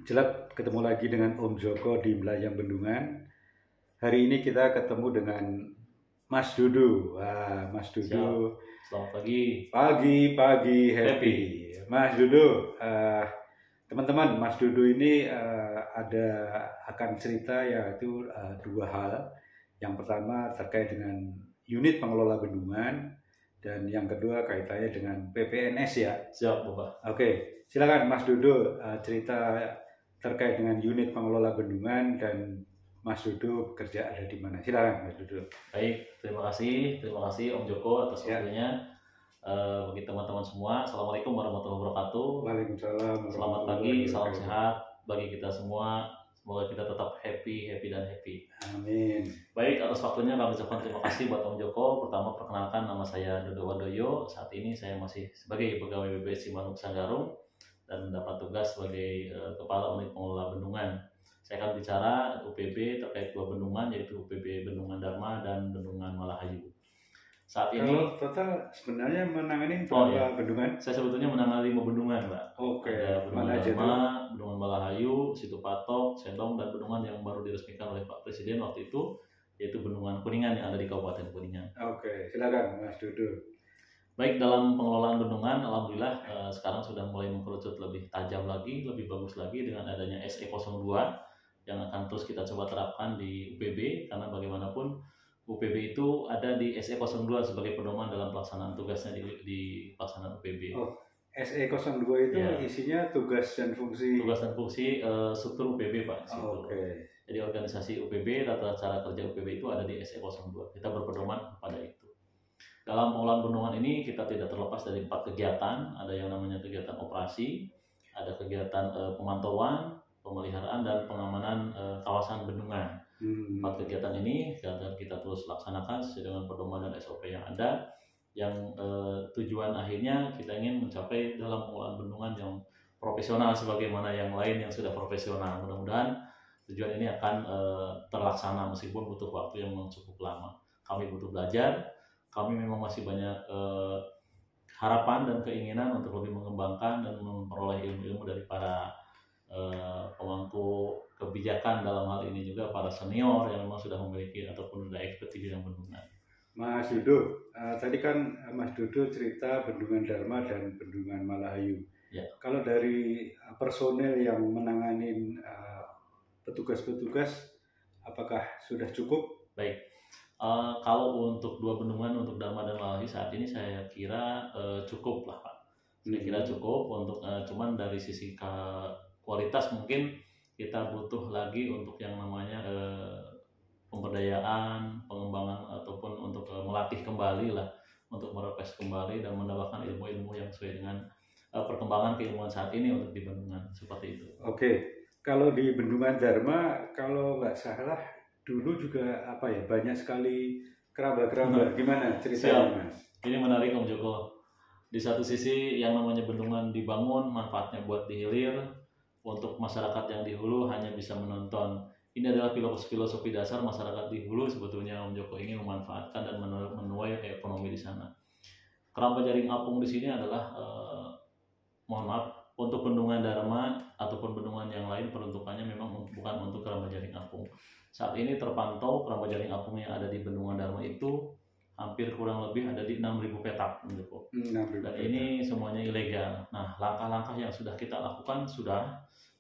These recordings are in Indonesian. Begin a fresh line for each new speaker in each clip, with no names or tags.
Jelek ketemu lagi dengan Om Joko di Melayang Bendungan. Hari ini kita ketemu dengan Mas Dudu. Wah, Mas Dudu.
Selamat pagi.
Pagi happy. Mas Dudu, teman-teman, Mas Dudu ini akan cerita yaitu dua hal. Yang pertama terkait dengan unit pengelola bendungan dan yang kedua kaitannya dengan PPNS ya.
Siap, Bapak.
Oke, silakan Mas Dudu cerita terkait dengan unit pengelola bendungan dan Mas Dudu bekerja ada di mana. Silakan Mas Dudu.
Baik, terima kasih Om Joko atas waktunya. Bagi teman-teman semua, Assalamualaikum warahmatullahi wabarakatuh.
Waalaikumsalam.
Selamat pagi, salam sehat bagi kita semua. Semoga kita tetap happy dan happy.
Amin.
Baik, atas waktunya kami ucapkan terima kasih buat Om Joko. Pertama, perkenalkan nama saya Dodo Wadoyo. Saat ini saya masih sebagai pegawai BBS Simanuk Sanggarung dan mendapat tugas sebagai Kepala Unit Pengelola Bendungan. Saya akan bicara UPB terkait dua bendungan, yaitu UPB Bendungan Dharma dan Bendungan Malahayu. Saat ini
kalau total sebenarnya menangani berapa bendungan?
Saya sebetulnya menangani 5 bendungan, Mbak.
Oke.
Ada Bendungan Dharma, Bendungan Malahayu, Situ Patok, Sendong, dan bendungan yang baru diresmikan oleh Pak Presiden waktu itu, yaitu Bendungan Kuningan yang ada di Kabupaten Kuningan.
Oke, silakan Mas Dudu.
Baik, dalam pengelolaan bendungan, alhamdulillah sekarang sudah mulai mengkerucut lebih tajam lagi, lebih bagus lagi dengan adanya SE02 yang akan terus kita coba terapkan di UPB, karena bagaimanapun UPB itu ada di SE02 sebagai pedoman dalam pelaksanaan tugasnya di pelaksanaan UPB.
Oh, SE02 itu ya, isinya tugas dan fungsi
struktur UPB, Pak.
Oke.
Jadi organisasi UPB, tata cara kerja UPB itu ada di SE02. Kita berpedoman pada itu. Dalam pengelolaan bendungan ini kita tidak terlepas dari 4 kegiatan. Ada yang namanya kegiatan operasi, ada kegiatan pemantauan, pemeliharaan, dan pengamanan kawasan bendungan. 4 kegiatan ini kita terus laksanakan sesuai dengan pedoman dan SOP yang ada, yang tujuan akhirnya kita ingin mencapai dalam pengelolaan bendungan yang profesional sebagaimana yang lain yang sudah profesional. Mudah-mudahan tujuan ini akan terlaksana meskipun butuh waktu yang cukup lama. Kami butuh belajar. Kami memang masih banyak harapan dan keinginan untuk lebih mengembangkan dan memperoleh ilmu-ilmu dari para pemangku kebijakan dalam hal ini, juga para senior yang memang sudah memiliki ataupun sudah expert di bidang bendungan.
Mas Dudu, tadi kan Mas Dudu cerita Bendungan Dharma dan Bendungan Malahayu.
Ya.
Kalau dari personel yang menangani petugas-petugas, apakah sudah cukup?
Baik. Kalau untuk dua bendungan, untuk Dharma dan Malahayu saat ini saya kira cukup lah, Pak. Saya kira cukup untuk cuman dari sisi kualitas mungkin kita butuh lagi untuk yang namanya pemberdayaan, pengembangan ataupun untuk melatih kembali lah, untuk merepes kembali dan mendapatkan ilmu-ilmu yang sesuai dengan perkembangan keilmuan saat ini untuk di bendungan, seperti itu.
Oke, kalau di Bendungan Dharma, kalau nggak salah dulu juga banyak sekali keramba-keramba. Gimana ceritanya, Mas?
Ini menarik, Om Joko. Di satu sisi yang namanya bendungan dibangun, manfaatnya buat di hilir, untuk masyarakat yang di hulu hanya bisa menonton. Ini adalah filosofi dasar masyarakat di hulu sebetulnya Om Joko ingin memanfaatkan dan menuai ekonomi di sana. Keramba jaring apung di sini adalah mohon maaf, untuk bendungan Dharma ataupun bendungan yang lain peruntukannya memang bukan untuk keramba jaring apung. Saat ini terpantau keramba jaring apung yang ada di Bendungan Dharma itu hampir kurang lebih ada di 6.000 petak, Joko. Dan ini semuanya ilegal. Nah, langkah-langkah yang sudah kita lakukan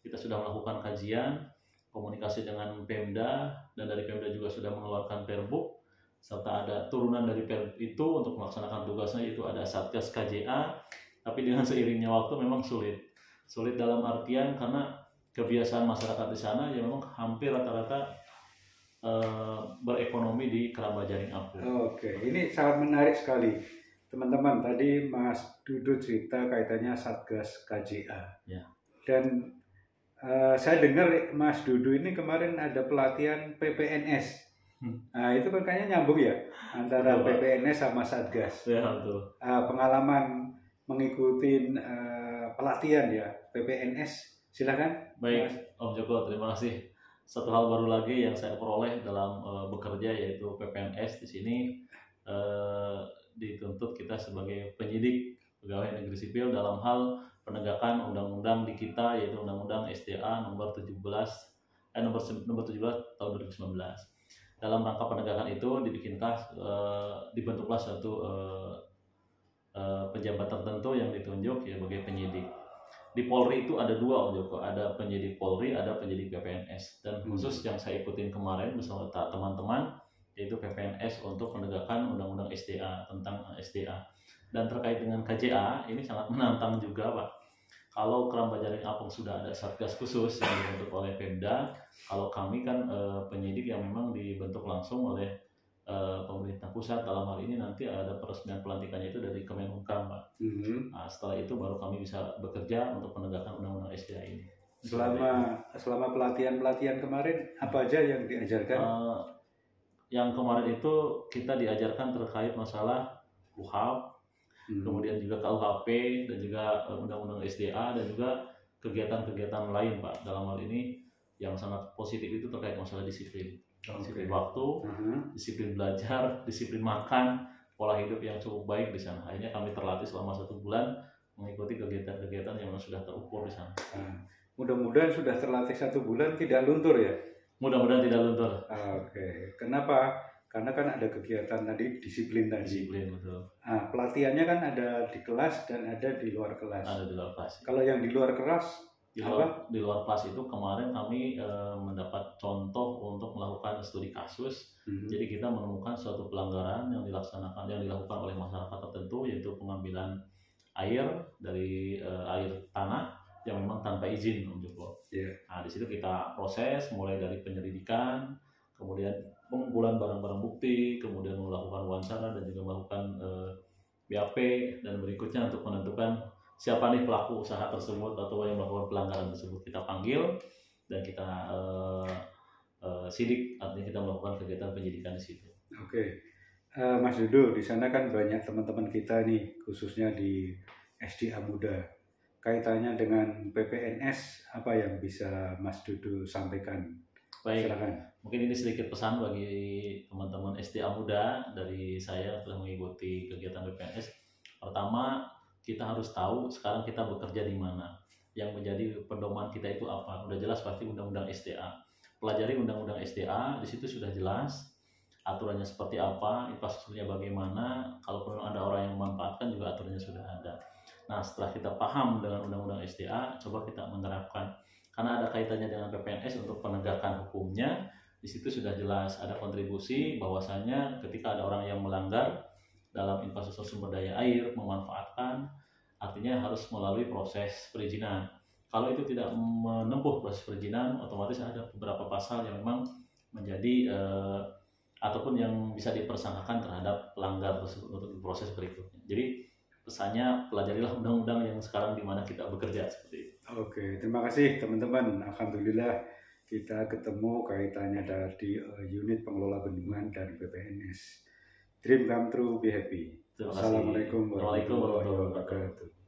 kita sudah melakukan kajian, komunikasi dengan Pemda, dan dari Pemda juga sudah mengeluarkan Perbuk, serta ada turunan dari Perbuk itu untuk melaksanakan tugasnya, yaitu ada Satgas KJA. Tapi dengan seiringnya waktu memang sulit dalam artian karena kebiasaan masyarakat di sana yang memang hampir rata-rata berekonomi di keramba jaring apung.
Oke, ini sangat menarik sekali, teman-teman. Tadi Mas Dudu cerita kaitannya Satgas KJA.
Ya.
Dan saya dengar Mas Dudu ini kemarin ada pelatihan PPNS. Nah, itu kan kayaknya nyambung ya antara betul, PPNS sama Satgas.
Ya, betul.
Pengalaman mengikuti pelatihan ya PPNS, silakan.
Baik, Mas. Om Joko, terima kasih. Satu hal baru lagi yang saya peroleh dalam bekerja, yaitu PPNS di sini dituntut kita sebagai penyidik pegawai negeri sipil dalam hal penegakan undang-undang di kita, yaitu Undang-Undang SDA nomor 17 tahun 2019. Dalam rangka penegakan itu dibentuklah suatu pejabat tertentu yang ditunjuk ya sebagai penyidik. Di Polri itu ada dua, Om Joko, ada penyidik Polri, ada penyidik PPNS. Dan khusus yang saya ikutin kemarin bersama teman-teman, yaitu PPNS untuk penegakan Undang-Undang SDA, tentang SDA. Dan terkait dengan KJA, ini sangat menantang juga, Pak. Kalau Keramba Jaring Apung sudah ada satgas khusus yang dibentuk oleh Pemda, kalau kami kan penyidik yang memang dibentuk langsung oleh pemerintah pusat. Dalam hal ini nanti ada peresmian pelantikannya itu dari Kemenhukam, Pak. Nah, setelah itu baru kami bisa bekerja untuk penegakan Undang-Undang SDA ini.
Selama pelatihan kemarin apa aja yang diajarkan?
Yang kemarin itu kita diajarkan terkait masalah KUHP, kemudian juga KUHP dan juga Undang-Undang SDA, dan juga kegiatan-kegiatan lain, Pak. Dalam hal ini yang sangat positif itu terkait masalah disiplin. Disiplin waktu, disiplin belajar, disiplin makan, pola hidup yang cukup baik di sana. Akhirnya kami terlatih selama 1 bulan mengikuti kegiatan-kegiatan yang sudah terukur di sana.
Mudah-mudahan sudah terlatih 1 bulan tidak luntur ya?
Mudah-mudahan tidak luntur.
Oke. Kenapa? Karena kan ada kegiatan tadi, disiplin tadi.
Disiplin, betul.
Nah, pelatihannya kan ada di kelas dan ada di luar kelas.
Ada di luar kelas.
Kalau yang di luar kelas,
di luar kelas itu kemarin kami mendapat contoh untuk melakukan studi kasus. Jadi kita menemukan suatu pelanggaran yang dilakukan oleh masyarakat tertentu, yaitu pengambilan air dari air tanah yang memang tanpa izin, Om Joko. Nah, di situ kita proses mulai dari penyelidikan, kemudian pengumpulan barang-barang bukti, kemudian melakukan wawancara dan juga melakukan BAP, dan berikutnya untuk menentukan siapa nih pelaku usaha tersebut atau yang melakukan pelanggaran tersebut. Kita panggil dan kita sidik, artinya kita melakukan kegiatan penyidikan di situ.
Oke. Mas Dudu, di sana kan banyak teman-teman kita nih, khususnya di SDA Muda. Kaitannya dengan PPNS, apa yang bisa Mas Dudu sampaikan?
Baik,
silakan.
Mungkin ini sedikit pesan bagi teman-teman SDA Muda dari saya telah mengikuti kegiatan PPNS. Pertama, kita harus tahu sekarang kita bekerja di mana. Yang menjadi pedoman kita itu apa? Udah jelas pasti Undang-Undang SDA. Pelajari Undang-Undang SDA, di situ sudah jelas aturannya seperti apa, infrastrukturnya bagaimana. Kalaupun ada orang yang memanfaatkan juga aturannya sudah ada. Nah, setelah kita paham dengan Undang-Undang SDA, coba kita menerapkan. Karena ada kaitannya dengan PPNS untuk penegakan hukumnya, di situ sudah jelas ada kontribusi bahwasanya ketika ada orang yang melanggar dalam infrastruktur sumber daya air, memanfaatkan, artinya harus melalui proses perizinan. Kalau itu tidak menempuh proses perizinan, otomatis ada beberapa pasal yang memang menjadi ataupun yang bisa dipersangkakan terhadap pelanggar tersebut untuk proses berikutnya. Jadi pesannya, pelajarilah undang-undang yang sekarang di mana kita bekerja, seperti itu.
Oke, terima kasih teman-teman. Alhamdulillah kita ketemu kaitannya dari unit pengelola bendungan dan PPNS. Dream come true, be happy.
Terima kasih.
Assalamualaikum
warahmatullahi
wabarakatuh.